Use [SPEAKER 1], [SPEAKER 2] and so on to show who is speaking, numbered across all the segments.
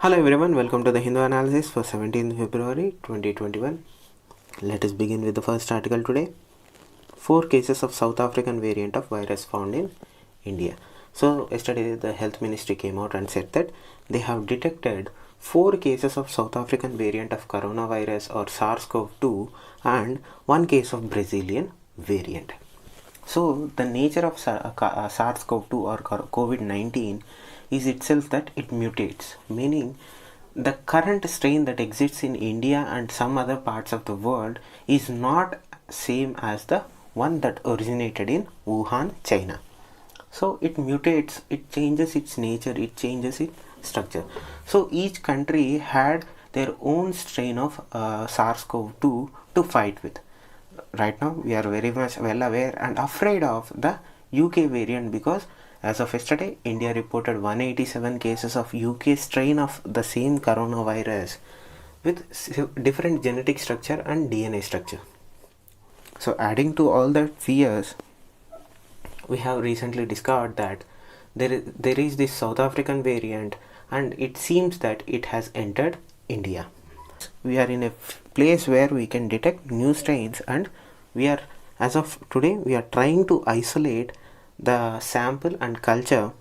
[SPEAKER 1] Hello everyone, welcome to the Hindu analysis for 17th February 2021. Let us begin with the first article today. 4 cases of South African variant of virus found in India. So yesterday the health ministry came out and said that they have detected 4 cases of South African variant of coronavirus or SARS-CoV-2 and 1 case of Brazilian variant. So the nature of SARS-CoV-2 or COVID-19 is itself that it mutates, meaning the current strain that exists in India and some other parts of the world is not same as the one that originated in Wuhan, China. So it mutates, it changes its nature, it changes its structure. So each country had their own strain of SARS-CoV-2 to fight with. Right now we are very much well aware and afraid of the UK variant because as of yesterday, India reported 187 cases of UK strain of the same coronavirus with different genetic structure and DNA structure. So adding to all the fears, we have recently discovered that there is this South African variant and it seems that it has entered India. We are in a place where we can detect new strains and we are, as of today, we are trying to isolate the sample and culture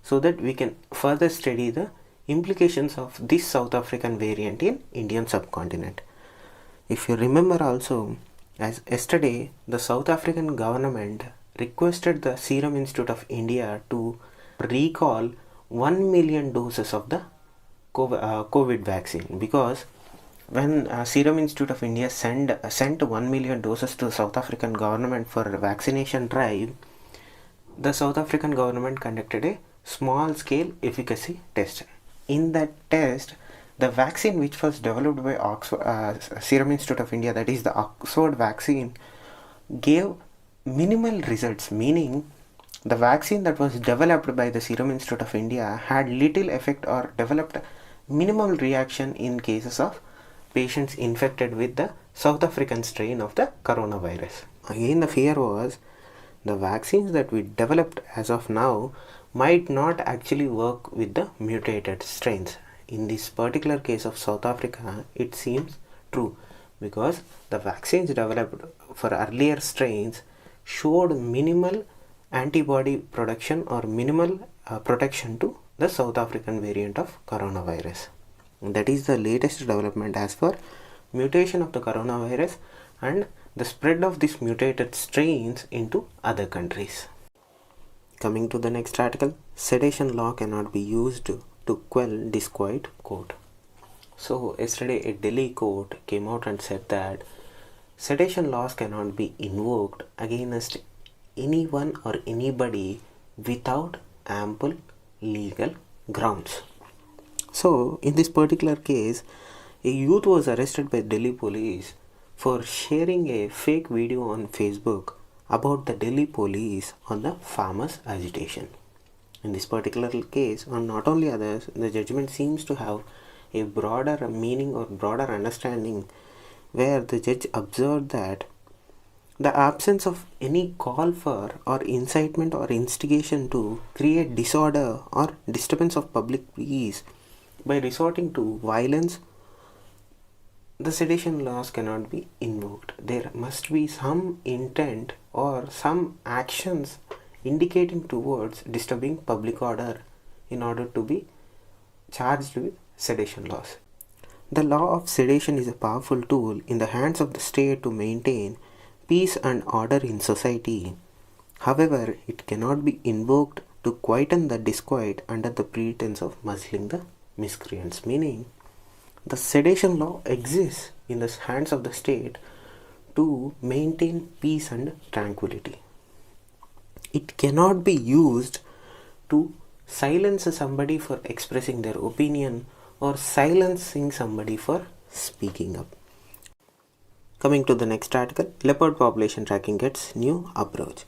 [SPEAKER 1] so that we can further study the implications of this South African variant in Indian subcontinent. If you remember also, as yesterday the South African government requested the Serum Institute of India to recall 1 million doses of the COVID vaccine, because when Serum Institute of India sent 1 million doses to the South African government for a vaccination drive, the South African government conducted a small scale efficacy test. In that test, the vaccine which was developed by Serum Institute of India, that is the Oxford vaccine, gave minimal results, meaning the vaccine that was developed by the Serum Institute of India had little effect or developed minimal reaction in cases of patients infected with the South African strain of the coronavirus. Again, the fear was the vaccines that we developed as of now might not actually work with the mutated strains. In this particular case of South Africa, it seems true because the vaccines developed for earlier strains showed minimal antibody production or minimal protection to the South African variant of coronavirus. That is the latest development as per mutation of the coronavirus and the spread of these mutated strains into other countries. Coming to the next article, sedation law cannot be used to quell disquiet court. So yesterday a Delhi court came out and said that sedation laws cannot be invoked against anyone or anybody without ample legal grounds. So in this particular case, a youth was arrested by Delhi police for sharing a fake video on Facebook about the Delhi police on the farmers' agitation. In this particular case, or not only others, the judgment seems to have a broader meaning or broader understanding, where the judge observed that the absence of any call for or incitement or instigation to create disorder or disturbance of public peace by resorting to violence, the sedation laws cannot be invoked. There must be some intent or some actions indicating towards disturbing public order in order to be charged with sedation laws. The law of sedation is a powerful tool in the hands of the state to maintain peace and order in society. However, it cannot be invoked to quieten the disquiet under the pretense of muzzling the miscreants, meaning the sedation law exists in the hands of the state to maintain peace and tranquility. It cannot be used to silence somebody for expressing their opinion or silencing somebody for speaking up. Coming to the next article, leopard population tracking gets new approach.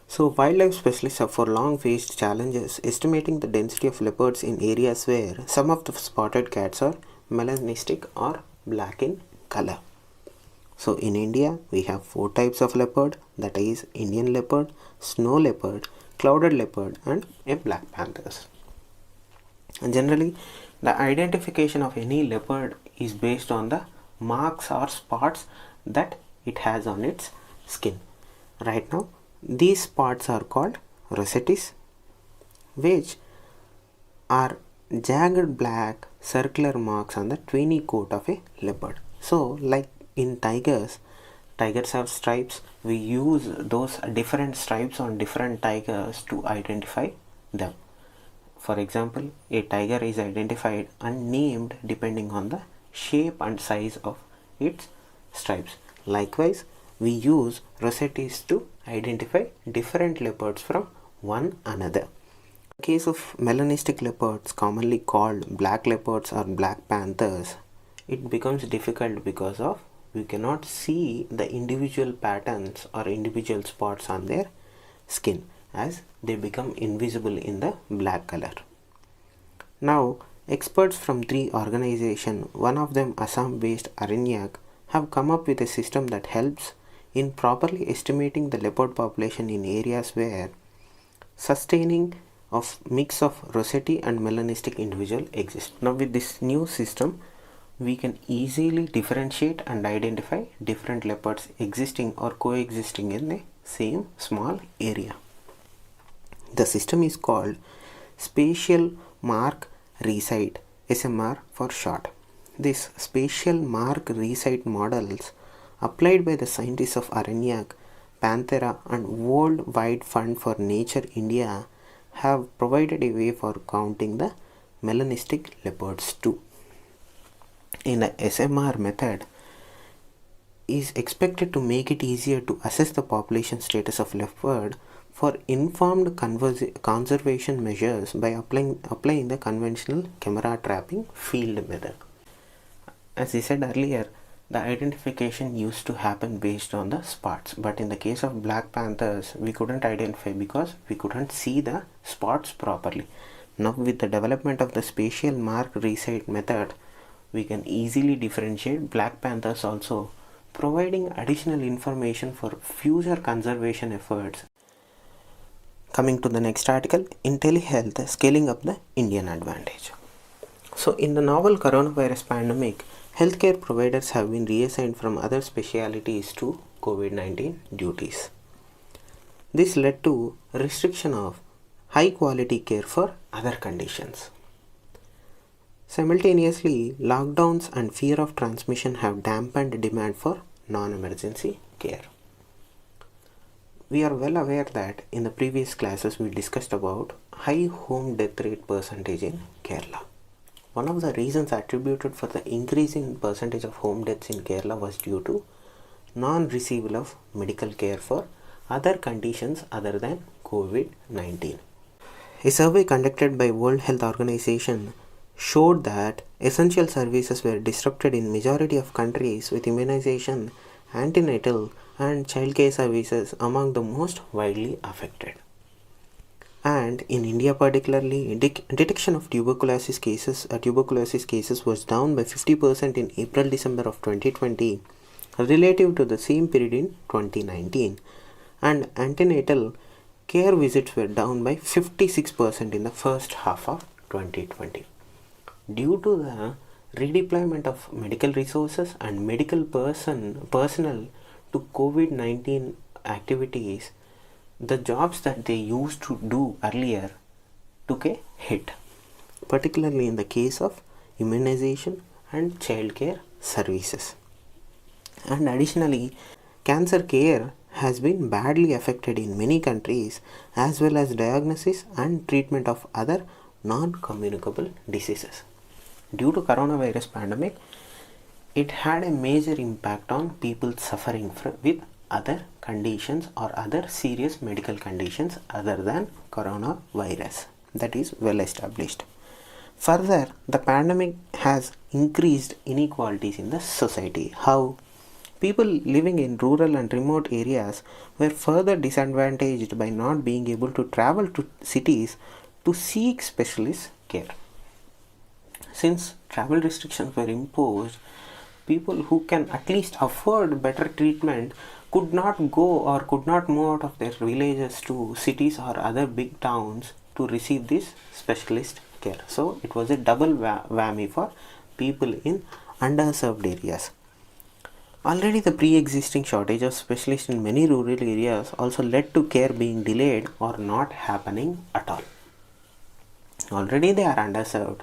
[SPEAKER 1] So wildlife specialists have for long faced challenges estimating the density of leopards in areas where some of the spotted cats are melanistic or black in color. So in India, we have 4 types of leopard, that is Indian leopard, snow leopard, clouded leopard and a black panthers. Generally, the identification of any leopard is based on the marks or spots that it has on its skin. Right now, these spots are called rossettes, which are jagged black circular marks on the tawny coat of a leopard. So, like in tigers have stripes. We use those different stripes on different tigers to identify them. For example, a tiger is identified and named depending on the shape and size of its stripes. Likewise, we use rossettes to identify different leopards from one another. In the case of melanistic leopards, commonly called black leopards or black panthers, it becomes difficult because of we cannot see the individual patterns or individual spots on their skin, as they become invisible in the black color. Now, experts from 3 organizations, one of them Assam-based Aranyak, have come up with a system that helps in properly estimating the leopard population in areas where sustaining of mix of rosette and melanistic individual exists. Now, with this new system, we can easily differentiate and identify different leopards existing or coexisting in the same small area. The system is called Spatial Mark Resight, SMR for short. This Spatial Mark Resight models applied by the scientists of Aranyak, Panthera and World Wide Fund for Nature India have provided a way for counting the melanistic leopards too. In the SMR method is expected to make it easier to assess the population status of leopard for informed conservation measures by applying the conventional camera trapping field method. As I said earlier, the identification used to happen based on the spots, but in the case of black panthers, we couldn't identify because we couldn't see the spots properly. Now, with the development of the spatial mark resight method, we can easily differentiate black panthers also, providing additional information for future conservation efforts. Coming to the next article, in telehealth, scaling up the Indian advantage. So, in the novel coronavirus pandemic, healthcare providers have been reassigned from other specialities to COVID-19 duties. This led to restriction of high quality care for other conditions. Simultaneously, lockdowns and fear of transmission have dampened demand for non-emergency care. We are well aware that in the previous classes we discussed about high home death rate percentage in Kerala. One of the reasons attributed for the increase in percentage of home deaths in Kerala was due to non-receival of medical care for other conditions other than COVID-19. A survey conducted by World Health Organization showed that essential services were disrupted in majority of countries, with immunization, antenatal and childcare services among the most widely affected. And in India particularly, detection of tuberculosis cases was down by 50% in April-December of 2020 relative to the same period in 2019, and antenatal care visits were down by 56% in the first half of 2020. Due to the redeployment of medical resources and medical personnel to COVID-19 activities, the jobs that they used to do earlier took a hit, particularly in the case of immunization and childcare services. And additionally, cancer care has been badly affected in many countries, as well as diagnosis and treatment of other non-communicable diseases. Due to coronavirus pandemic, it had a major impact on people suffering with other conditions or other serious medical conditions other than coronavirus. That is well established. Further, the pandemic has increased inequalities in the society. How? People living in rural and remote areas were further disadvantaged by not being able to travel to cities to seek specialist care. Since travel restrictions were imposed, people who can at least afford better treatment could not go or could not move out of their villages to cities or other big towns to receive this specialist care. So it was a double whammy for people in underserved areas. Already the pre-existing shortage of specialists in many rural areas also led to care being delayed or not happening at all. Already they are underserved.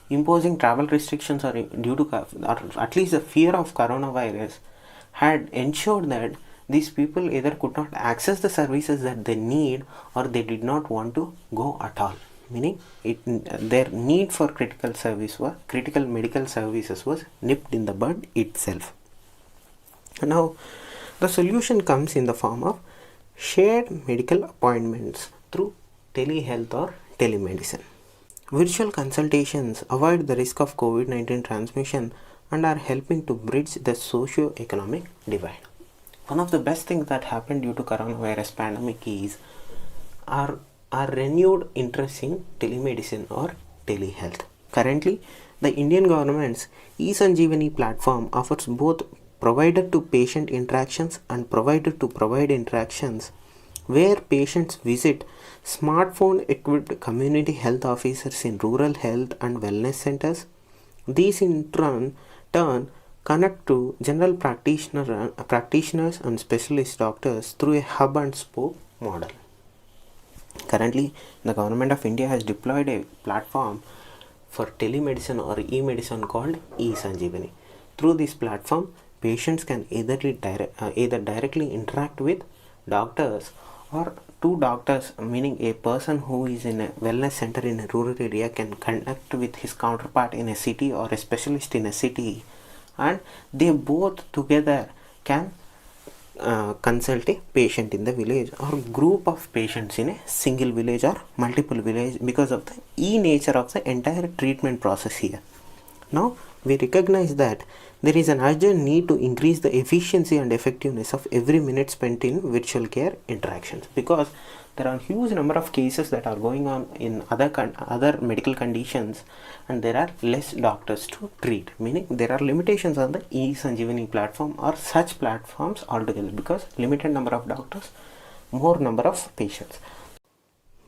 [SPEAKER 1] Imposing travel restrictions or due to or at least the fear of coronavirus had ensured that these people either could not access the services that they need or they did not want to go at all. Meaning their need for critical medical services was nipped in the bud itself. Now, the solution comes in the form of shared medical appointments through telehealth or telemedicine. Virtual consultations avoid the risk of COVID-19 transmission and are helping to bridge the socio-economic divide. One of the best things that happened due to coronavirus pandemic is our renewed interest in telemedicine or telehealth. Currently, the Indian government's eSanjeevani platform offers both provider to patient interactions and provider to provide interactions, where patients visit smartphone equipped community health officers in rural health and wellness centers. These in turn connect to general practitioners and specialist doctors through a hub and spoke model. Currently, the government of India has deployed a platform for telemedicine or e-medicine called eSanjeevani. Through this platform, patients can either directly interact with doctors or two doctors, meaning a person who is in a wellness center in a rural area can connect with his counterpart in a city or a specialist in a city, and they both together can consult a patient in the village or group of patients in a single village or multiple village because of the nature of the entire treatment process here. Now, we recognize that there is an urgent need to increase the efficiency and effectiveness of every minute spent in virtual care interactions, because there are a huge number of cases that are going on in other medical conditions and there are less doctors to treat, meaning there are limitations on the eSanjeevani platform or such platforms altogether, because limited number of doctors, more number of patients.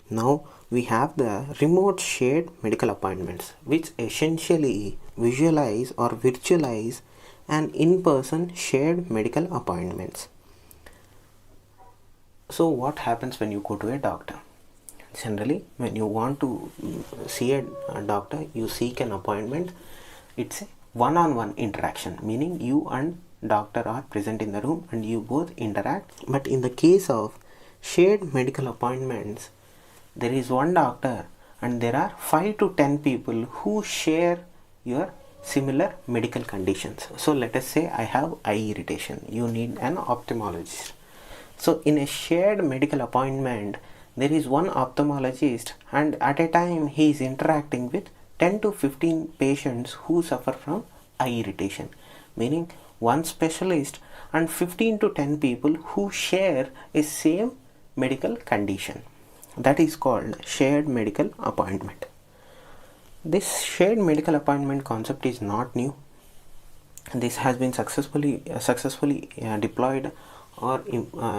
[SPEAKER 1] Now we have the remote shared medical appointments, which essentially visualize or virtualize an in-person shared medical appointments. So what happens when you go to a doctor? Generally, when you want to see a doctor, you seek an appointment. It's a one-on-one interaction, meaning you and doctor are present in the room and you both interact. But in the case of shared medical appointments, there is one doctor and there are 5 to 10 people who share your similar medical conditions. So let us say I have eye irritation, you need an ophthalmologist. So in a shared medical appointment, there is one ophthalmologist and at a time he is interacting with 10 to 15 patients who suffer from eye irritation, meaning one specialist and 15 to 10 people who share a same medical condition. That is called shared medical appointment. This shared medical appointment concept is not new. This has been successfully deployed or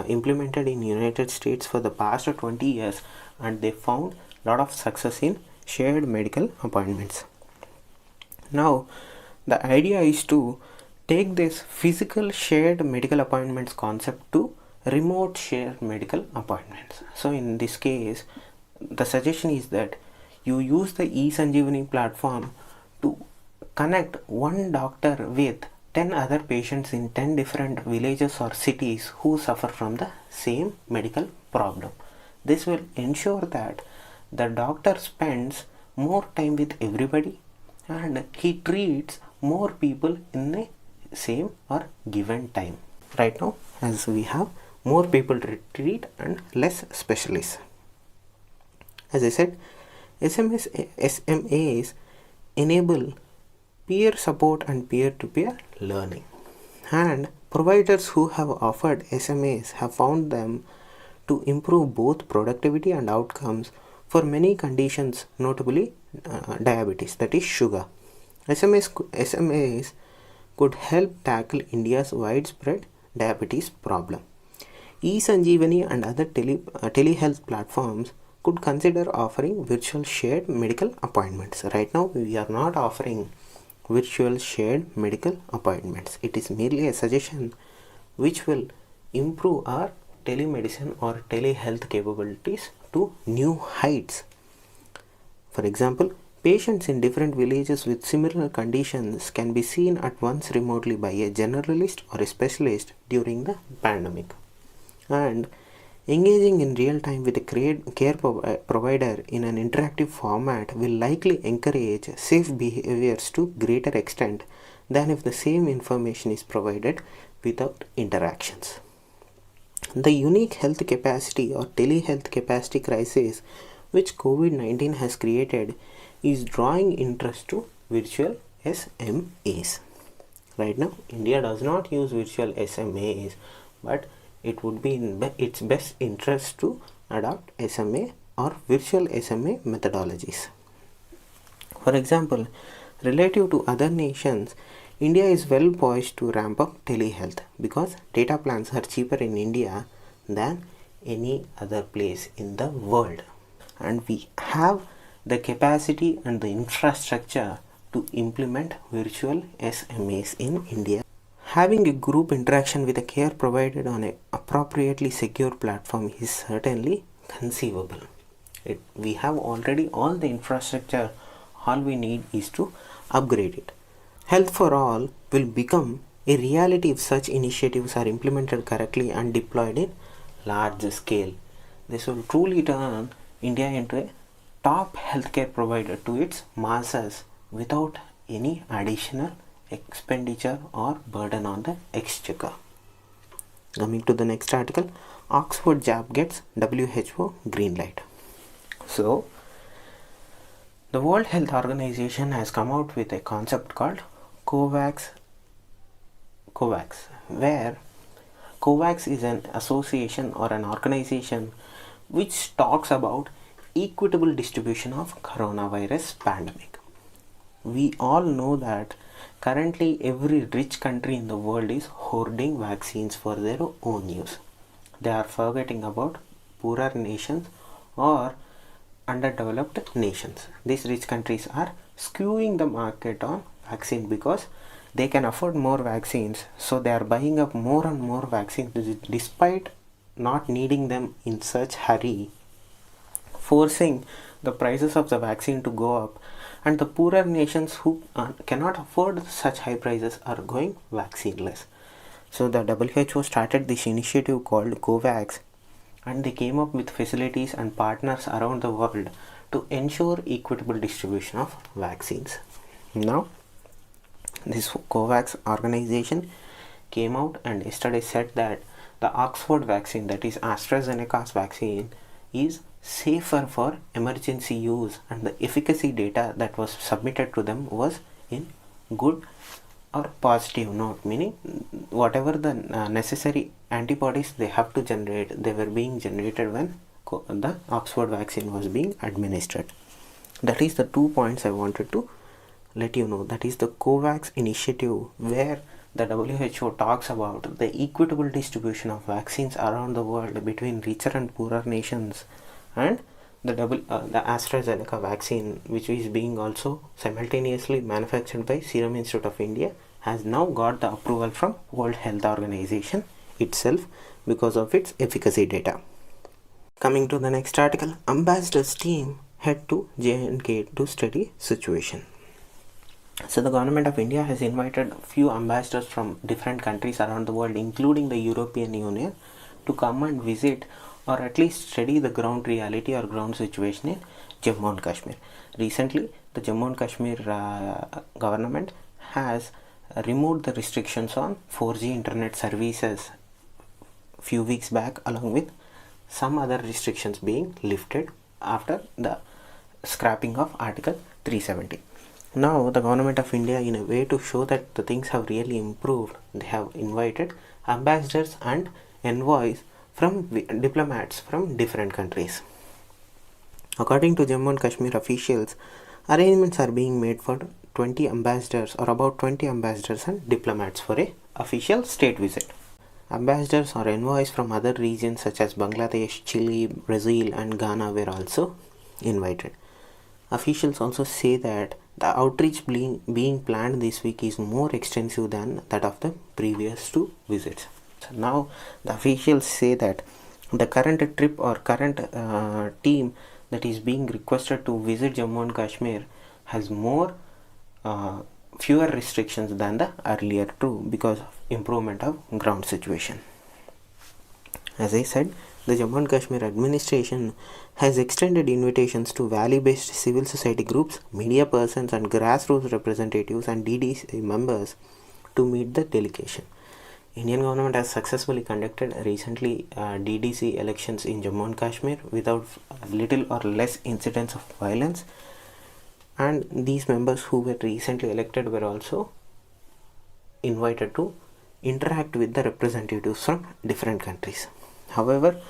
[SPEAKER 1] implemented in United States for the past 20 years, and they found a lot of success in shared medical appointments. Now the idea is to take this physical shared medical appointments concept to remote shared medical appointments. So in this case, the suggestion is that you use the eSanjeevani platform to connect one doctor with 10 other patients in 10 different villages or cities who suffer from the same medical problem. This will ensure that the doctor spends more time with everybody and he treats more people in the same or given time. Right now, as we have more people to treat and less specialists. As I said, SMAs enable peer support and peer-to-peer learning, and providers who have offered SMAs have found them to improve both productivity and outcomes for many conditions, notably diabetes, that is sugar. SMAs could help tackle India's widespread diabetes problem. eSanjeevani and other telehealth platforms could consider offering virtual shared medical appointments. Right now, we are not offering virtual shared medical appointments. It is merely a suggestion which will improve our telemedicine or telehealth capabilities to new heights. For example, patients in different villages with similar conditions can be seen at once remotely by a generalist or a specialist during the pandemic. And engaging in real time with a care provider in an interactive format will likely encourage safe behaviors to greater extent than if the same information is provided without interactions. The unique health capacity or telehealth capacity crisis which COVID-19 has created is drawing interest to virtual SMAs. Right now, India does not use virtual SMAs, but it would be in its best interest to adopt SMA or virtual SMA methodologies. For example, relative to other nations, India is well poised to ramp up telehealth because data plans are cheaper in India than any other place in the world. And we have the capacity and the infrastructure to implement virtual SMAs in India. Having a group interaction with a care provided on an appropriately secure platform is certainly conceivable. We have already all the infrastructure, all we need is to upgrade it. Health for all will become a reality if such initiatives are implemented correctly and deployed in large scale. This will truly turn India into a top healthcare provider to its masses without any additional expenditure or burden on the exchequer. Coming to the next article, Oxford jab gets WHO green light. So, the World Health Organization has come out with a concept called COVAX, where COVAX is an association or an organization which talks about equitable distribution of coronavirus pandemic. We all know that currently every rich country in the world is hoarding vaccines for their own use. They are forgetting about poorer nations or underdeveloped nations. These rich countries are skewing the market on vaccine because they can afford more vaccines, so they are buying up more and more vaccines despite not needing them in such hurry, forcing the prices of the vaccine to go up, and the poorer nations who cannot afford such high prices are going vaccineless. So the WHO started this initiative called COVAX, and they came up with facilities and partners around the world to ensure equitable distribution of vaccines. Now, this COVAX organization came out and yesterday said that the Oxford vaccine, that is AstraZeneca's vaccine, is safer for emergency use, and the efficacy data that was submitted to them was in good or positive note, meaning whatever the necessary antibodies they have to generate, they were being generated when the Oxford vaccine was being administered. That is the 2 points I wanted to let you know. That is the COVAX initiative, where the WHO talks about the equitable distribution of vaccines around the world between richer and poorer nations, and the AstraZeneca vaccine, which is being also simultaneously manufactured by Serum Institute of India, has now got the approval from World Health Organization itself because of its efficacy data. Coming to the next article, ambassadors team head to J&K to study situation. So the government of India has invited a few ambassadors from different countries around the world, including the European Union, to come and visit or at least study the ground reality or ground situation in Jammu and Kashmir. Recently, the Jammu and Kashmir government has removed the restrictions on 4G internet services few weeks back, along with some other restrictions being lifted after the scrapping of Article 370. Now, the government of India, in a way to show that the things have really improved, they have invited ambassadors and envoys from diplomats from different countries. According to Jammu and Kashmir officials, arrangements are being made for 20 ambassadors or about 20 ambassadors and diplomats for a official state visit. Ambassadors or envoys from other regions such as Bangladesh, Chile, Brazil, and Ghana were also invited. Officials also say that the outreach being planned this week is more extensive than that of the previous two visits. So now the officials say that the current trip or current team that is being requested to visit Jammu and Kashmir has fewer restrictions than the earlier two because of improvement of ground situation. As I said, the Jammu and Kashmir administration has extended invitations to valley-based civil society groups, media persons and grassroots representatives and DDC members to meet the delegation. Indian government has successfully conducted recently DDC elections in Jammu and Kashmir without little or less incidents of violence, and these members who were recently elected were also invited to interact with the representatives from different countries. However,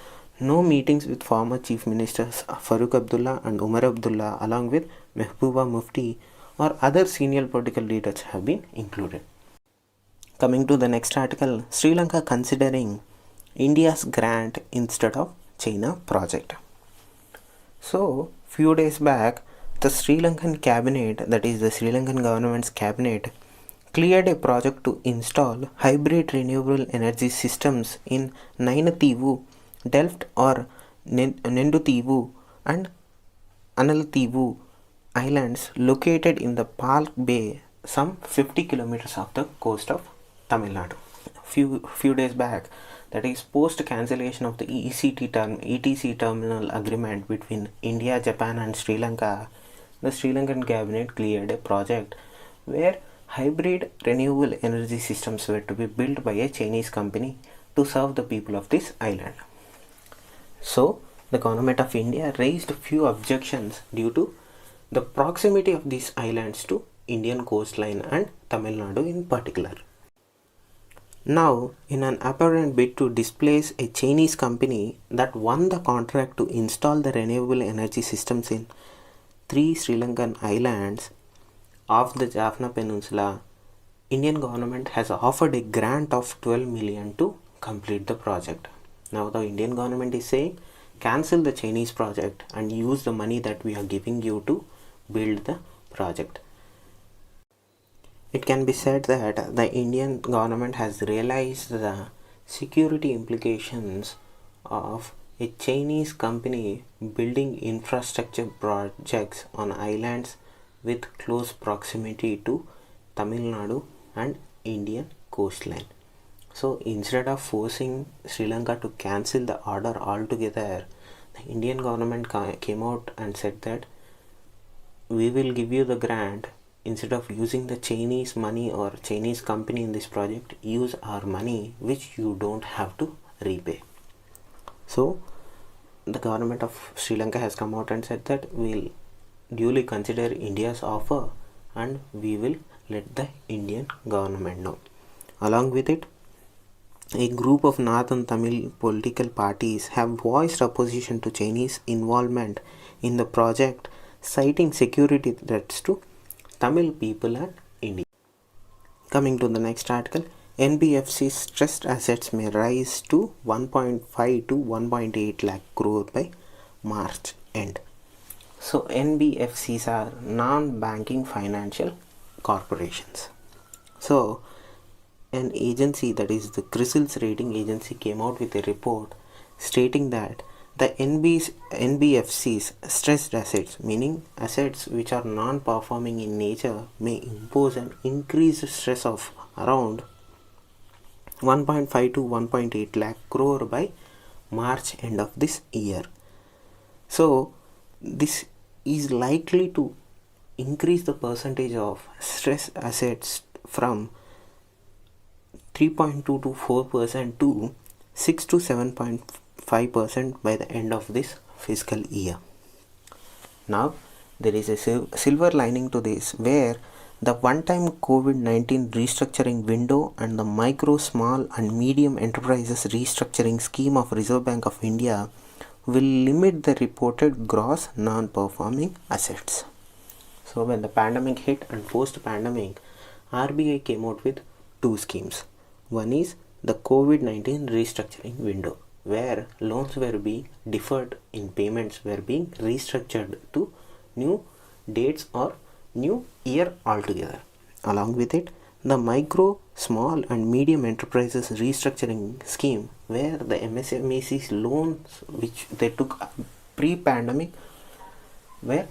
[SPEAKER 1] no meetings with former Chief Ministers Farooq Abdullah and Umar Abdullah along with Mehbooba Mufti or other senior political leaders have been included. Coming to the next article, Sri Lanka considering India's grant instead of China project. So, few days back, the Sri Lankan cabinet, that is the Sri Lankan government's cabinet, cleared a project to install hybrid renewable energy systems in Nainativu, Delft or Nendutivu and Analativu islands located in the Palk Bay, some 50 kilometers off the coast of Tamil Nadu. Few days back, that is post cancellation of the ETC terminal agreement between India, Japan and Sri Lanka, the Sri Lankan cabinet cleared a project where hybrid renewable energy systems were to be built by a Chinese company to serve the people of this island. So, the government of India raised few objections due to the proximity of these islands to Indian coastline and Tamil Nadu in particular. Now, in an apparent bid to displace a Chinese company that won the contract to install the renewable energy systems in 3 Sri Lankan islands of the Jaffna Peninsula, Indian government has offered a grant of 12 million to complete the project. Now the Indian government is saying cancel the Chinese project and use the money that we are giving you to build the project. It can be said that the Indian government has realized the security implications of a Chinese company building infrastructure projects on islands with close proximity to Tamil Nadu and Indian coastline. So instead of forcing Sri Lanka to cancel the order altogether, the Indian government came out and said that we will give you the grant. Instead of using the Chinese money or Chinese company in this project, use our money which you don't have to repay. So the government of Sri Lanka has come out and said that we'll duly consider India's offer and we will let the Indian government know. Along with it, a group of Northern Tamil political parties have voiced opposition to Chinese involvement in the project, citing security threats to Tamil people and India. Coming to the next article, NBFC's stressed assets may rise to 1.5 to 1.8 lakh crore by March end. So NBFCs are non-banking financial corporations. So an agency, that is the CRISIL's rating agency, came out with a report stating that the NBFC's stressed assets, meaning assets which are non-performing in nature, may impose an increased stress of around 1.5 to 1.8 lakh crore by March end of this year. So this is likely to increase the percentage of stress assets from 3.2 to 4% to 6 to 7.5% by the end of this fiscal year. Now there is a silver lining to this, where the one-time COVID-19 restructuring window and the micro, small and medium enterprises restructuring scheme of Reserve Bank of India will limit the reported gross non-performing assets. So when the pandemic hit and post-pandemic, RBI came out with two schemes. One is the COVID-19 restructuring window, where loans were being deferred in payments were being restructured to new dates or new year altogether. Along with it, the micro, small and medium enterprises restructuring scheme, where the MSMEC's loans which they took pre-pandemic were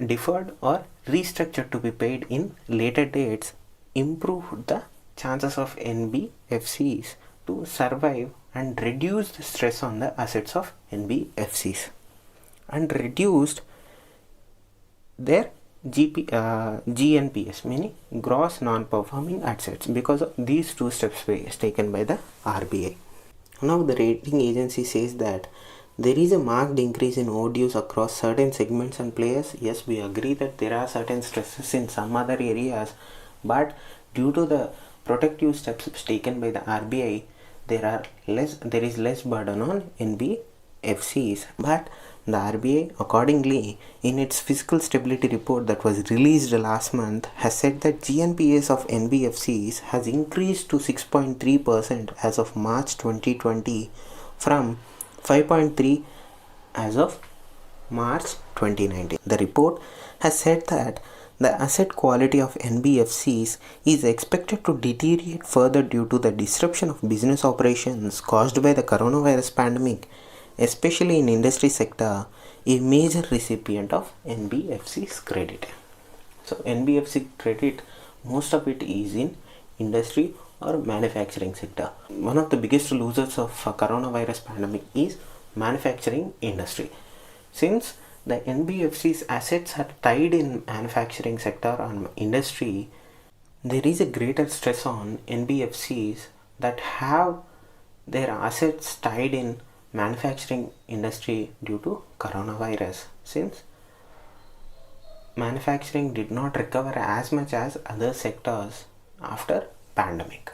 [SPEAKER 1] deferred or restructured to be paid in later dates, improved the chances of NBFCs to survive and reduce the stress on the assets of NBFCs and reduced their GNPS, meaning gross non-performing assets, because of these two steps taken by the RBI. Now the rating agency says that there is a marked increase in overdues across certain segments and players. Yes, we agree that there are certain stresses in some other areas, but due to the protective steps taken by the RBI, there is less burden on NBFCs. But the RBI accordingly, in its fiscal stability report that was released last month, has said that GNPS of NBFCs has increased to 6.3% as of March 2020 from 5.3 as of March 2019. The report has said that the asset quality of NBFCs is expected to deteriorate further due to the disruption of business operations caused by the coronavirus pandemic, especially in industry sector, a major recipient of NBFC's credit. So NBFC credit, most of it is in industry or manufacturing sector. One of the biggest losers of coronavirus pandemic is manufacturing industry. Since the NBFC's assets are tied in manufacturing sector or industry, there is a greater stress on NBFCs that have their assets tied in manufacturing industry due to coronavirus, since manufacturing did not recover as much as other sectors after pandemic.